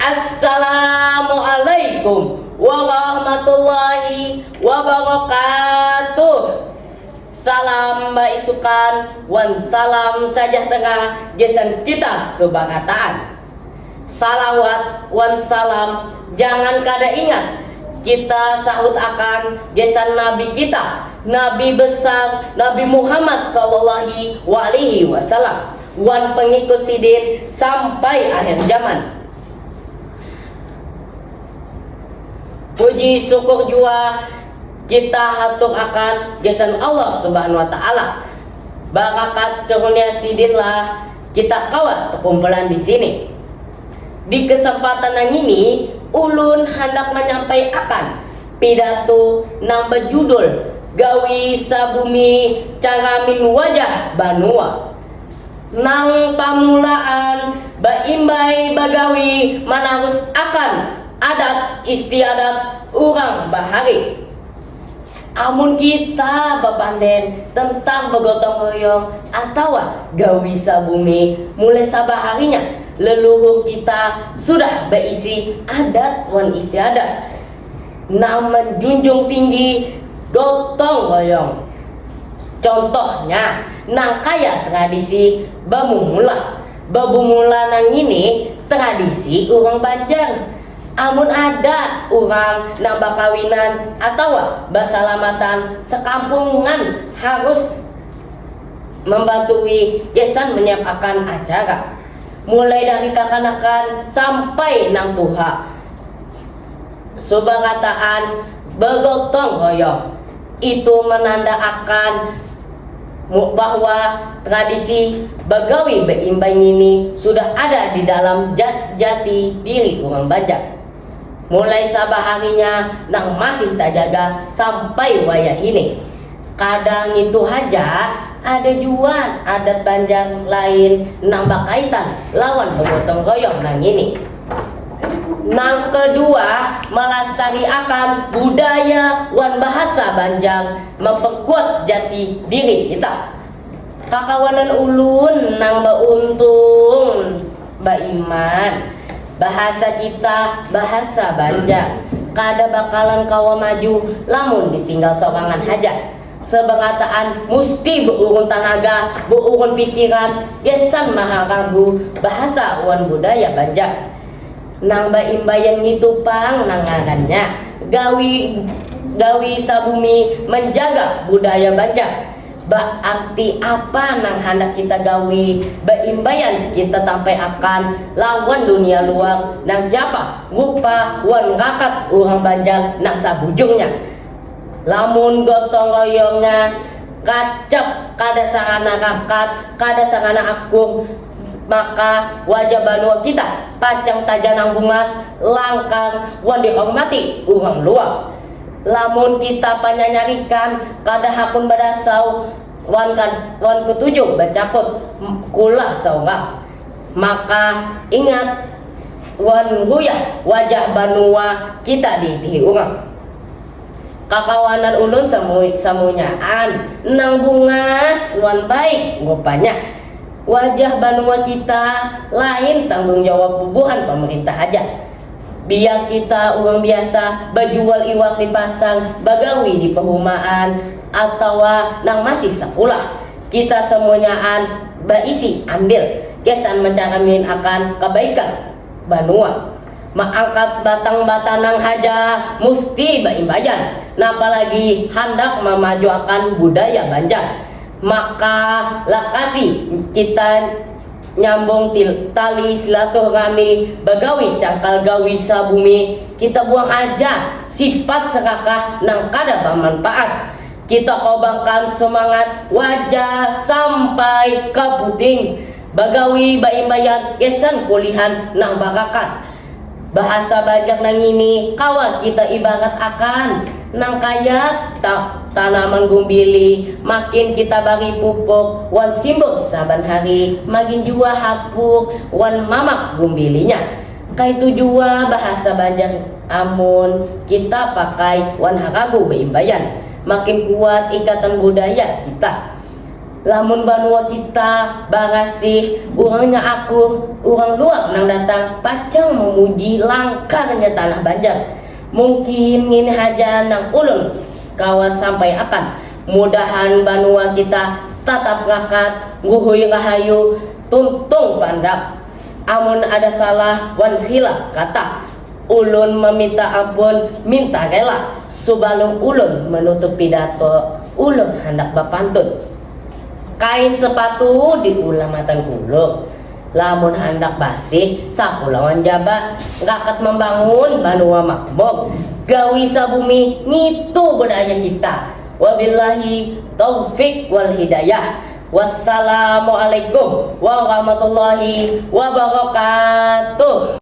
Assalamualaikum warahmatullahi wabarakatuh. Salam baisukan wan salam sejahtera gesan kita subhanataan. Salawat wan salam jangan kada ingat kita sahut akan gesan Nabi kita, Nabi besar Nabi Muhammad sallallahu alaihi wasallam wan pengikut sidin sampai akhir zaman. Puji syukur jua kita hatur akan gesan Allah subhanahu wa ta'ala. Barakat karunia sidin lah kita kawat kumpulan di sini. Di kesempatan yang ini ulun hendak menyampaikan pidato nang berjudul Gawi Sabumi Caramin Wajah Banua. Nang pamulaan baimbai bagawi manarus akan adat istiadat urang bahari. Amun kita bapanden tentang begotong royong atau gawi sabumi mulai sabaharinya leluhur kita sudah berisi adat wan istiadat nang menjunjung tinggi gotong royong. Contohnya nang kaya tradisi babumula nang ini tradisi urang Banjar. Amun ada orang nang bakawinan atau basalamatan sekampungan harus membantui gesan menyiapkan acara mulai dari kakanakan sampai nang tuha. Subagataan begotong royong itu menandakan bahwa tradisi bagawi beimbang ini sudah ada di dalam jati diri orang Banjar. Mulai sabaharinya nang masih tak jaga sampai wayah ini. Kadang itu aja ada juga adat Banjar lain nang bakaitan lawan begotong royong nang ini. Nang kedua, melestarikan budaya wan bahasa Banjar, memperkuat jati diri kita. Kakawanan ulun nang beuntung baiman bahasa kita bahasa Banjar kada bakalan kawa maju lamun ditinggal sorangan haja. Sebengataan musti beurun tenaga, beurun pikiran, gesan maha ragu bahasa wan budaya Banjar. Nang baimbayan gitu pang nangarannya gawi sabumi menjaga budaya Banjar. Berarti apa nang hendak kita gawi baimbayan kita sampai akan lawan dunia luar nang siapa rupa wan rakat orang Banjar nang sabujungnya. Lamun gotong royongnya kacap kada sarana rakat kada sarana agung, maka wajah Banua kita pacang tajanang bungas langkang wan dihormati orang luar. Lamun kita panyanyarikan kada hakun badasau wan ketujuh bacakut kula saurang, maka ingat wan huyah wajah Banua kita di urang. Kakawanan ulun samunyaan nang bungas wan baik rupanya wajah Banua kita lain tanggung jawab bubuhan pemerintah aja. Biar kita orang biasa berjual iwak di pasar, bagawi di perumahan atau nang masih sekolah, kita semuanyaan berisi andil kesan mencaramin akan kebaikan Banua. Mengangkat batang-batanang haja musti baimbayan, apalagi hendak memajukan budaya Banjar. Maka lakasi kita nyambung tali silaturahmi bagawi cangkal gawi sabumi, kita buang aja sifat serakah nang kada bermanfaat. Kita kobangkan semangat wajah sampai ke puting bagawi baimbayan gesan kulihan nang barakat. Bahasa Banjar nang ini kawan kita ibarat akan nang kaya tanaman gumbili, makin kita bagi pupuk wan simbol saban hari, makin jua hapuk wan mamak gumbilinya. Kaitu jua bahasa Banjar amun kita pakai wan haragu beimbayan, makin kuat ikatan budaya kita. lamun banua kita bagasih urangnya aku urang luar nang datang pacang memuji langkarnya tanah Banjar. Mungkin ini haja nang ulun kawas sampai akan mudahan banua kita tatap ngakat nguhuy rahayu tuntung pandap. Amun ada salah wan khilaf kata ulun meminta ampun minta rela sebelum ulun menutup pidato ulun hendak bapantun. Kain sepatu di ulamatan kulo lamun hendak basih sapulawan jabat ngakat membangun banua makmur gawi sabumi ngitu budaya kita. Wabillahi taufik wal hidayah. Wassalamualaikum warahmatullahi wabarakatuh.